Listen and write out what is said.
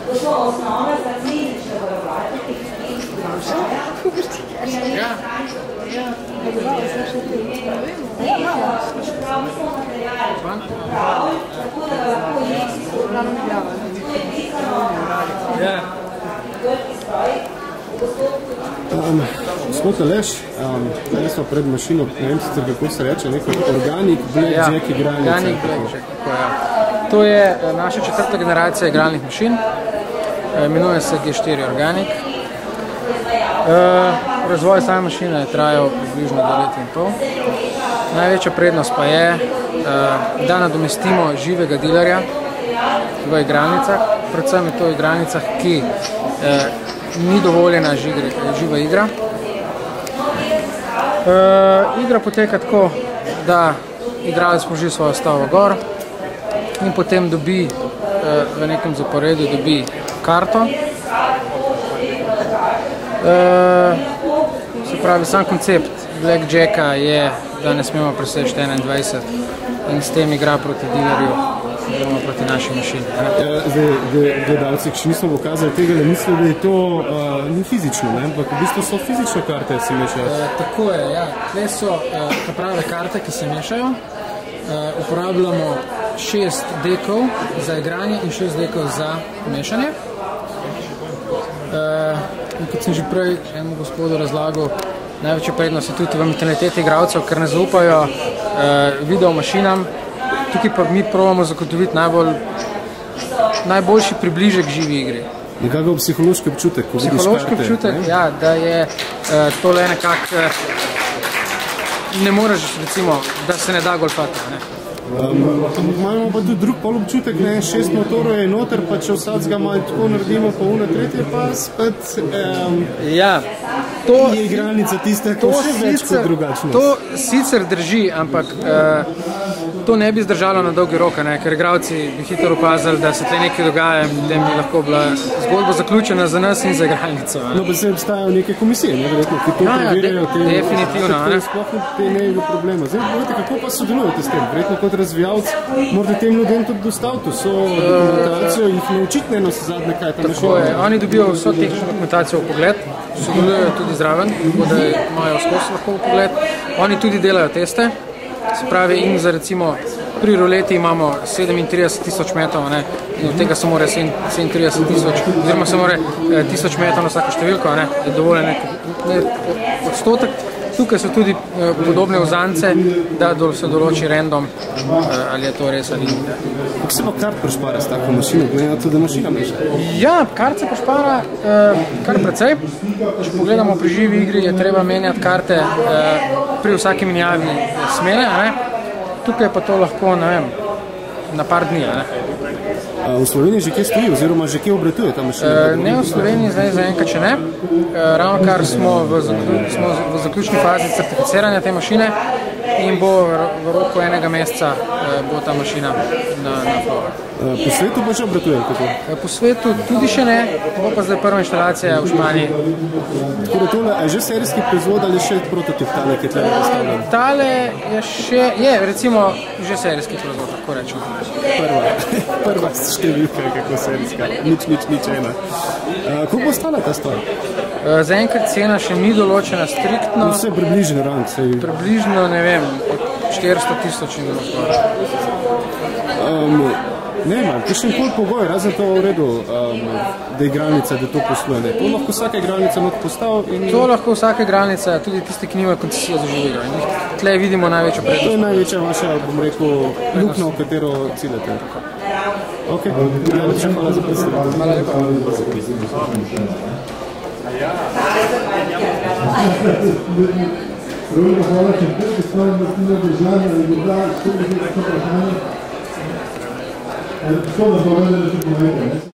To so osnove za klinične varovalke, ki Gospod Aleš, danes smo pred mašino, ne vem sicer kako se reče, nekaj organik, blackjack igralnice. To je naša četrta generacija igralnih mašin, imenuje se G4 Organic. Razvoj same mašine je trajal približno 2 leta in pol. Največja prednost pa je, da nadomestimo živega dilerja v igralnicah, predvsem je to v igralnicah, ki ni dovoljena živa igra. Igra poteka tako, da igralec položi svojo stavo gor in potem dobi v nekem zaporedu karto. Se pravi, sam koncept blackjacka je, da ne smemo preseči 21 in s tem igra proti dilerju oziroma proti naši mašini. Gledalci, ki še nismo pokazali tega, ne mislijo, da je to ni fizično, ampak v bistvu so fizične karte, se mešajo. Tako je, ja. Tle so prave karte, ki se mešajo. Uporabljamo 6 dekov za igranje in 6 dekov za mešanje. In kot sem že prej enemu gospodu razlagal, največja prednost je tudi v mentaliteti igralcev, ker ne zaupajo video mašinam. Tukaj pa mi probamo zagotoviti najboljši približek živi igri. Nekako psihološki občutek, ko vidiš karte. Psihološki občutek, ja, da je tole nekako, ne moreš recimo, da se ne da golfati. Imamo pa tudi drug pol občutek, 6 motorov je noter, pa če vsacga malo tako naredimo, pa une tretje pa spet je igralnica tista, ko še več kot drugačnost. To sicer drži, ampak to ne bi zdržalo na dolgi rok, ker igralci bi hitro opazili, da se tle nekaj dogaja in potem bi lahko bila zgodba zaključena za nas in za igralnico. No, pa se obstajajo neke komisije, ki to preverjajo, definitivno. Sploh te ne je problema. Zdaj, povedite, kako pa sodelujete s tem? Verjetno kot razvijalc morate tem ljudem tudi dostaviti vso dokumentacijo in jih naučiti eno se zadnje, kaj tam Tako je, oni dobijo vso tehnično dokumentacijo v pogled, sodelujejo tudi zraven, tako da imajo skozi lahko v pogled. Oni tudi delajo teste, se pravi, in za recimo pri ruleti imamo 37.000 metrov, in od tega se mora 37.000, oziroma se mora 1000 metrov na vsako številko, je dovoljen odstotek. Tukaj so tudi podobne vzance, da se določi random, ali je to res ali ni. Kako se pa kart prešpara s tako mašino, gleda tudi mašina meša? Ja, kart se prešpara kar precej. Če pogledamo pri živi igri, je treba menjati karte pri vsaki menjavi smene. Tukaj pa to lahko, ne vem, na par dni. V Sloveniji že kje stoji, oziroma že kje obratuje ta mašina? Ne, v Sloveniji zdaj zaenkrat še ne. Ravnokar smo v zaključni fazi certificiranja te mašine in bo v roku 1 meseca bo ta mašina na floru. Po svetu pa že obratuje? Po svetu tudi še ne, bo pa zdaj prva inštalacija v Španiji. Tako da tole je že serijski proizvod ali še prototip tale, ki je tle postavljen? Tale je recimo že serijski proizvod, tako rečemo. Prva številka, kako serijska, nič ena. Koliko bo stala ta stvar? Zaenkrat cena še ni določena striktno. Vse približno rang? Približno, ne vem, 400.000 in tako. Ne imam, kakšen koli pogoj, razen to v redu, da igralnica, da to posluje. To lahko vsaka igralnica not postavi? To lahko vsaka igralnica, tudi tisti, ki nimajo koncesije za živo igro. Tle vidimo največjo prednost. To je največja vaša, bom rekel, luknja, v katero ciljate. Ok, hvala za predstavljanje. Hvala lepa. Hvala, če prvi stvar, da ste držali, ali morda tudi vprašanje. To, da smo vedeli, da se povedali.